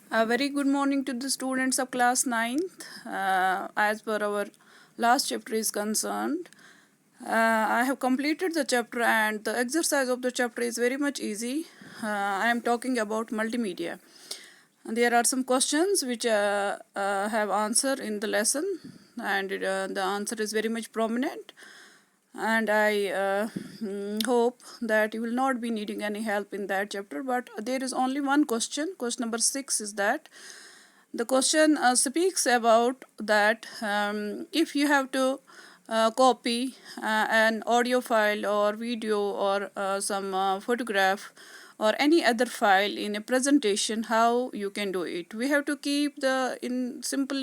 A very good morning to the students of class 9th. As per our last chapter is concerned, I have completed the chapter and the exercise of the chapter is very much easy. I am talking about multimedia. And there are some questions which have answer in the lesson, and the answer is very much prominent. And I hope that you will not be needing any help in that chapter. But there is only one question. Question number 6 is that the question speaks about that if you have to copy an audio file or video or some photograph or any other file in a presentation, how you can do it. We have to keep the in simple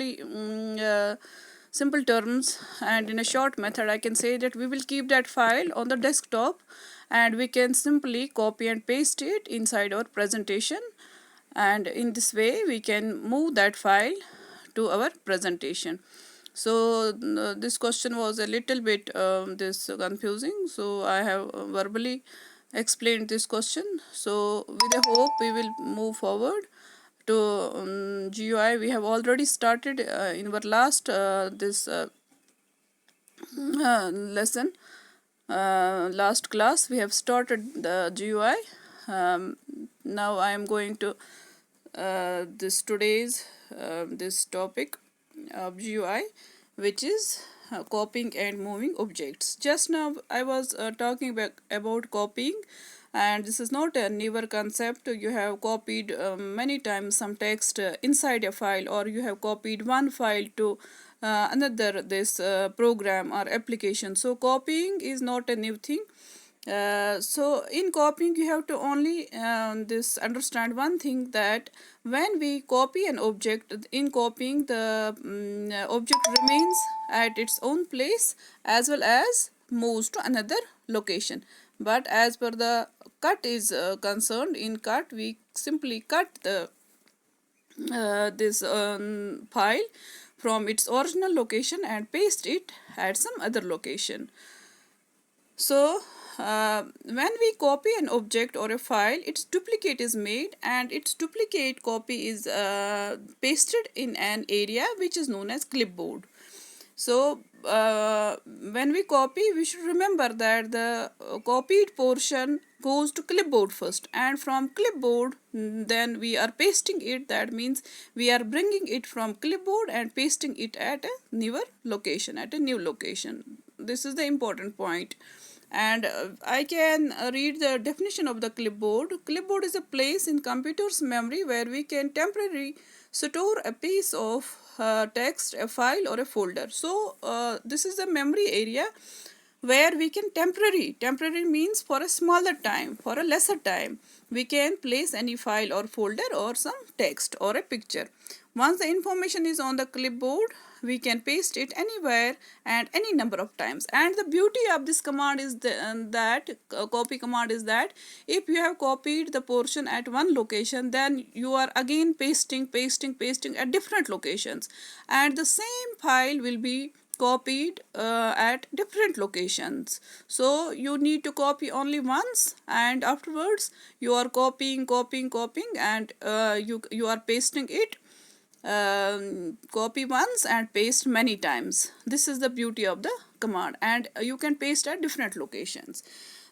terms, and in a short method I can say that we will keep that file on the desktop and we can simply copy and paste it inside our presentation, and in this way we can move that file to our presentation. So this question was a little bit this confusing, so I have verbally explained this question. So with a hope we will move forward to GUI. We have already started in our last this lesson, last class we have started the GUI. Now I am going to this today's this topic of GUI, which is copying and moving objects. Just now I was talking about copying, and this is not a newer concept. You have copied many times some text inside a file, or you have copied one file to another this program or application. So copying is not a new thing. So in copying you have to only this understand one thing, that when we copy an object, in copying the object remains at its own place as well as moves to another location. But as per the cut is concerned, in cut we simply cut the this file from its original location and paste it at some other location. So when we copy an object or a file, its duplicate is made, and its duplicate copy is pasted in an area which is known as clipboard. So when we copy, we should remember that the copied portion goes to clipboard first, and from clipboard then we are pasting it. That means we are bringing it from clipboard and pasting it at a newer location, at a new location. This is the important point. And I can read the definition of the clipboard. Clipboard is a place in computer's memory where we can temporarily store a piece of text, a file or a folder. So this is the memory area where we can temporary means for a smaller time, for a lesser time, we can place any file or folder or some text or a picture. Once the information is on the clipboard, we can paste it anywhere and any number of times. And the beauty of this command is that copy command is that if you have copied the portion at one location, then you are again pasting at different locations, and the same file will be copied at different locations. So you need to copy only once, and afterwards you are copying, and you are pasting it. Copy once and paste many times. This is the beauty of the command, and you can paste at different locations.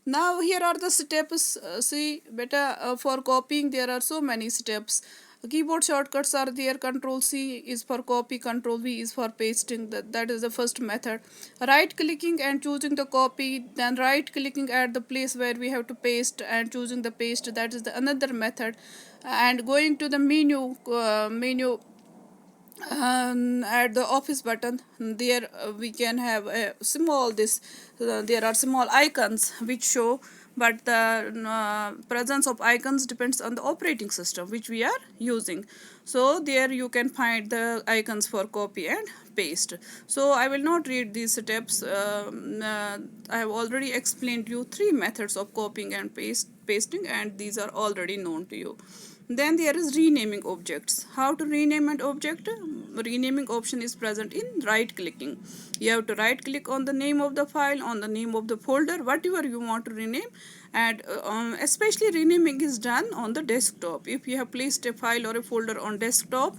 Now here are the steps. See beta, for copying there are so many steps. Keyboard shortcuts are there. Control C is for copy, Control V is for pasting. That is the first method. Right clicking and choosing the copy, then right clicking at the place where we have to paste and choosing the paste, that is the another method. And going to the menu at the office button, there we can have a small this there are small icons which show, but the presence of icons depends on the operating system which we are using. So there you can find the icons for copy and paste. So I will not read these steps. I have already explained you three methods of copying and pasting, and these are already known to you. Then there is renaming objects. How to rename an object? Renaming option is present in right clicking. You have to right click on the name of the file, on the name of the folder, whatever you want to rename, And especially renaming is done on the desktop. If you have placed a file or a folder on desktop,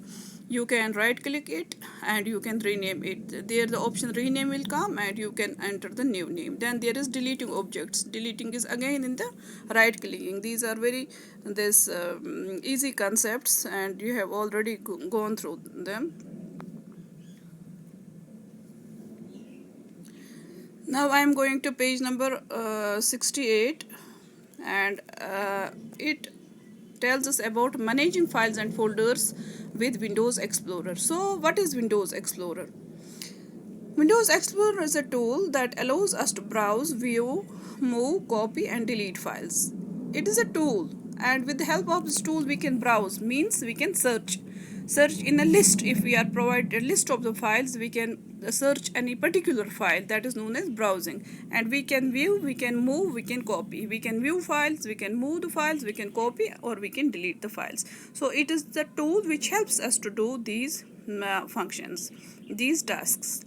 you can right click it and you can rename it. There the option rename will come and you can enter the new name. Then there is deleting objects. Deleting is again in the right clicking. These are very this easy concepts and you have already gone through them. Now I am going to page number 68, and it tells us about managing files and folders with Windows Explorer. So what is Windows Explorer? Windows Explorer is a tool that allows us to browse, view, move, copy and delete files. It is a tool, and with the help of this tool we can browse, means we can search in a list. If we are provided a list of the files, we can search any particular file. That is known as browsing. And we can view, we can move, we can copy. We can view files, we can move the files, we can copy, or we can delete the files. So it is the tool which helps us to do these functions, these tasks.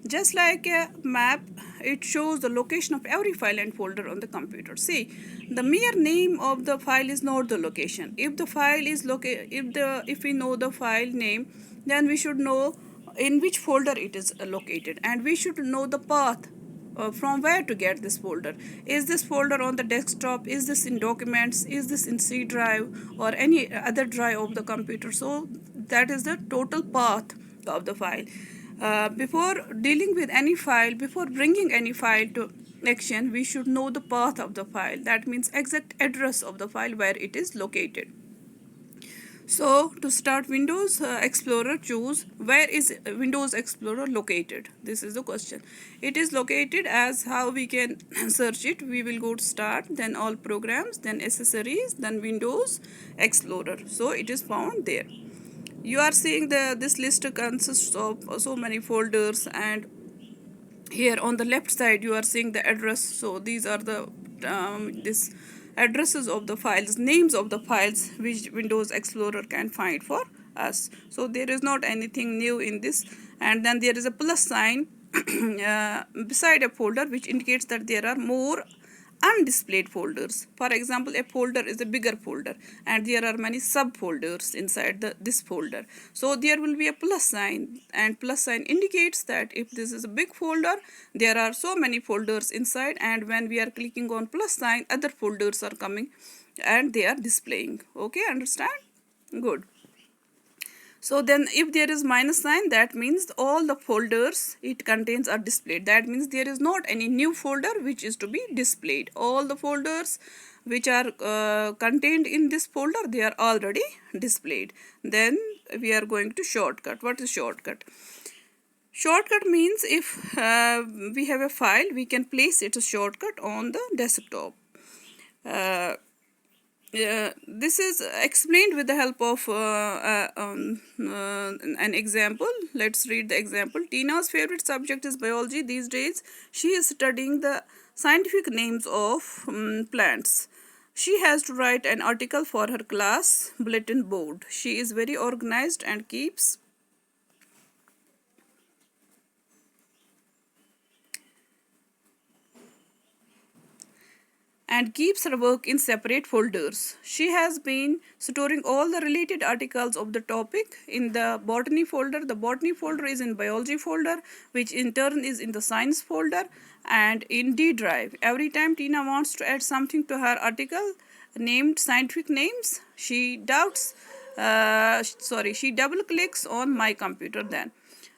Just like a map, it shows the location of every file and folder on the computer. See, the mere name of the file is not the location. If the file is if we know the file name, then we should know in which folder it is located, and we should know the path from where to get this folder. Is this folder on the desktop? Is this in documents? Is this in C drive or any other drive of the computer? So that is the total path of the file. Before dealing with any file, before bringing any file to action, we should know the path of the file. That means exact address of the file where it is located. So to start Windows Explorer, choose where is Windows Explorer located. This is the question. It is located as how we can search it. We will go to start, then all programs, then accessories, then Windows Explorer. So it is found there. You are seeing this list consists of so many folders, and here on the left side you are seeing the address. So these are the this addresses of the files, names of the files which Windows Explorer can find for us. So there is not anything new in this. And then there is a plus sign beside a folder which indicates that there are more undisplayed folders. For example, a folder is a bigger folder and there are many subfolders inside this folder. So there will be a plus sign, and plus sign indicates that if this is a big folder, there are so many folders inside, and when we are clicking on plus sign, other folders are coming and they are displaying. Okay, understand? Good. So then if there is minus sign, that means all the folders it contains are displayed. That means there is not any new folder which is to be displayed. All the folders which are contained in this folder, they are already displayed. Then we are going to shortcut. What is shortcut? Shortcut means if we have a file, we can place it as shortcut on the desktop. This is explained with the help of an example. Let's read the example. Tina's favorite subject is biology these days. She is studying the scientific names of plants. She has to write an article for her class bulletin board. She is very organized and keeps her work in separate folders. She has been storing all the related articles of the topic in the botany folder. The botany folder is in biology folder, which in turn is in the science folder, and in D drive. Every time Tina wants to add something to her article named scientific names, she double clicks on my computer. Then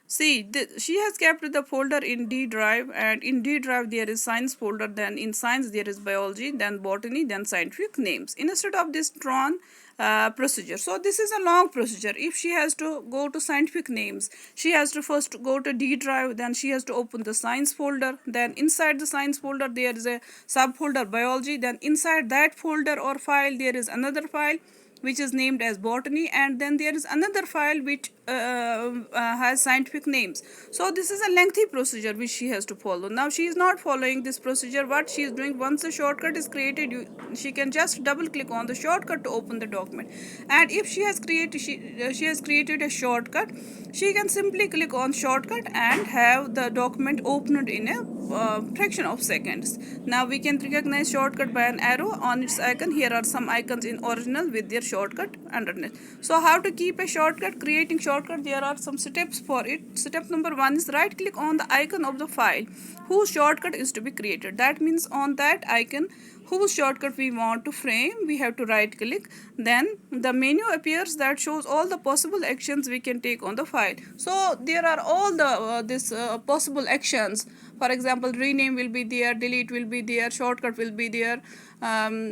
see, she has kept the folder in D drive, and in D drive there is science folder, then in science there is biology, then botany, then scientific names, instead of this drawn procedure. So this is a long procedure. If she has to go to scientific names, she has to first go to D drive, then she has to open the science folder, then inside the science folder there is a subfolder biology, then inside that folder or file there is another file which is named as botany, and then there is another file which has scientific names. So this is a lengthy procedure which she has to follow. Now she is not following this procedure. What she is doing, once a shortcut is created, she can just double click on the shortcut to open the document. And if she has created a shortcut, she can simply click on shortcut and have the document opened in a fraction of seconds. Now we can recognize shortcut by an arrow on its icon. Here are some icons in original with their shortcut underneath. So how to keep a shortcut? Creating shortcut, there are some steps for it. Step number 1 is right click on the icon of the file whose shortcut is to be created. That means on that icon whose shortcut we want to frame, we have to right click. Then the menu appears that shows all the possible actions we can take on the file. So there are all the this possible actions. For example, rename will be there, delete will be there, shortcut will be there.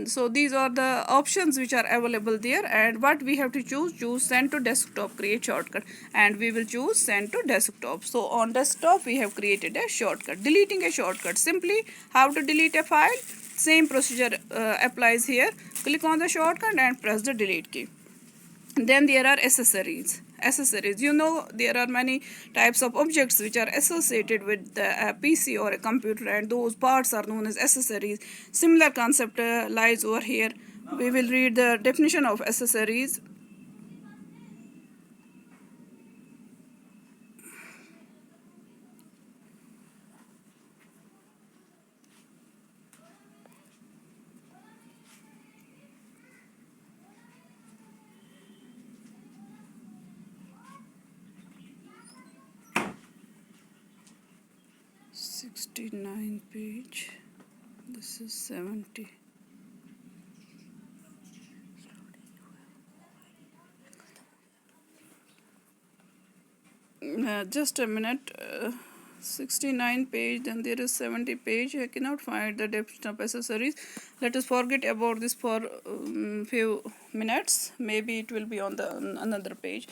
So these are the options which are available there, and what we have to choose send to desktop, create shortcut, and we will choose send to desktop. So on desktop we have created a shortcut. Deleting a shortcut, simply how to delete a file, same procedure applies here. Click on the shortcut and press the delete key. Then there are accessories. You know, there are many types of objects which are associated with a PC or a computer, and those parts are known as accessories. Similar concept lies over here. We will read the definition of accessories. '69 page. This is 70. Just a minute. 69 page, then there is 70 page. I cannot find the definition of accessories. Let us forget about this for few minutes. Maybe it will be on the another page.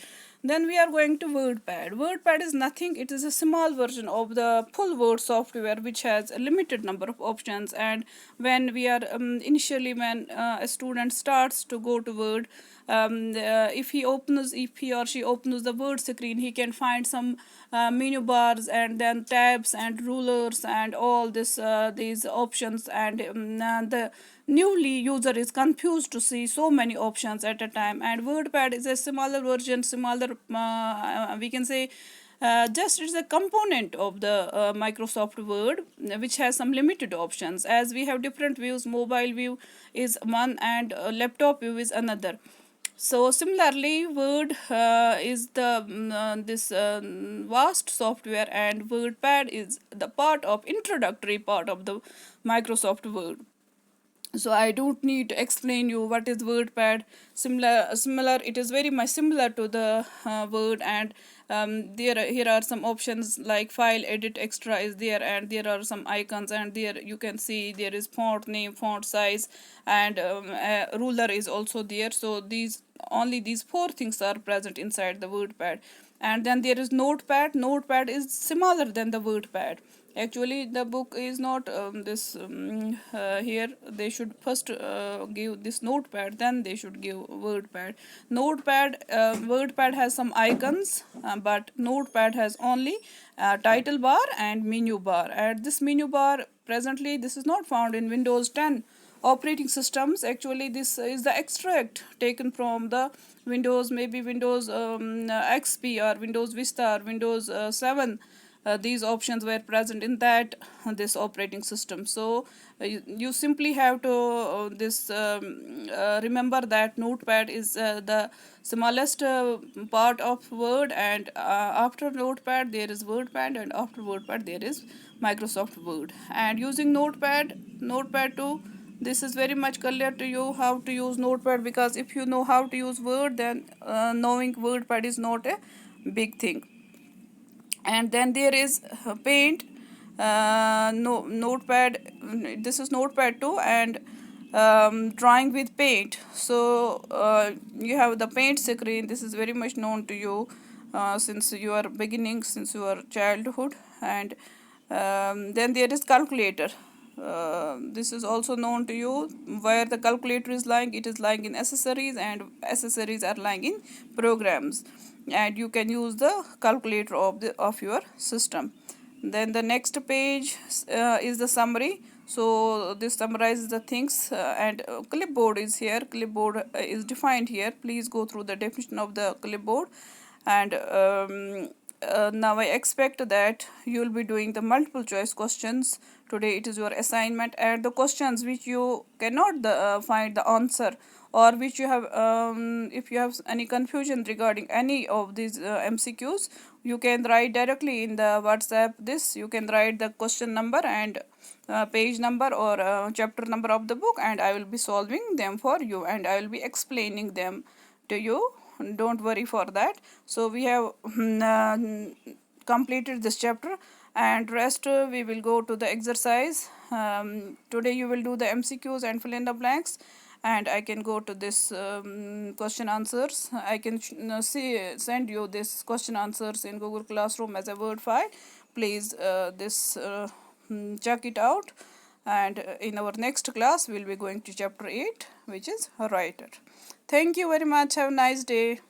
Then we are going to WordPad. WordPad is nothing. It is a small version of the full Word software which has a limited number of options. And when we are initially when a student starts to go to Word, if he or she opens the Word screen, he can find some menu bars and then tabs and rulers and all this these options, and the newly user is confused to see so many options at a time. And WordPad is a smaller version, smaller we can say just it's a component of the Microsoft Word, which has some limited options. As we have different views, mobile view is one and laptop view is another. So similarly, Word is the this vast software, and WordPad is the part of introductory part of the Microsoft Word. So I don't need to explain you what is WordPad. Similar, it is very much similar to the Word, and here are some options like file edit extra is there, and there are some icons, and there you can see there is font name, font size, and ruler is also there. So these four things are present inside the WordPad. And then there is Notepad. Notepad is smaller than the WordPad. Actually, the book is not here. They should first give this Notepad, then they should give WordPad. WordPad has some icons, but Notepad has only title bar and menu bar. And this menu bar, presently, this is not found in Windows 10 operating systems. Actually, this is the extract taken from the Windows, maybe Windows XP or Windows Vista or Windows 7. These options were present in that this operating system. So you simply have to remember that Notepad is the smallest part of Word, and after Notepad there is WordPad, and after WordPad there is Microsoft Word. And using Notepad 2, this is very much clear to you how to use Notepad, because if you know how to use Word, then knowing WordPad is not a big thing. And then there is Paint, Notepad. This is Notepad 2, and drawing with Paint. So you have the Paint screen. This is very much known to you since you are beginning, since your childhood. And then there is Calculator. This is also known to you. Where the calculator is lying, it is lying in accessories, and accessories are lying in programs, and you can use the calculator of your system. Then the next page is the summary. So this summarizes the things, and clipboard is here. Clipboard is defined here. Please go through the definition of the clipboard. and now I expect that you will be doing the multiple choice questions. Today it is your assignment, and the questions which you cannot find the answer, or which you have if you have any confusion regarding any of these MCQs, you can write directly in the WhatsApp. This you can write the question number and page number or chapter number of the book, and I will be solving them for you, and I will be explaining them to you. Don't worry for that. So we have completed this chapter, and rest we will go to the exercise. Today you will do the MCQs and fill in the blanks, and I can go to this question answers. I can send you this question answers in Google Classroom as a Word file. Please check it out, and in our next class we will be going to chapter 8, which is writer. Thank you very much. Have a nice day.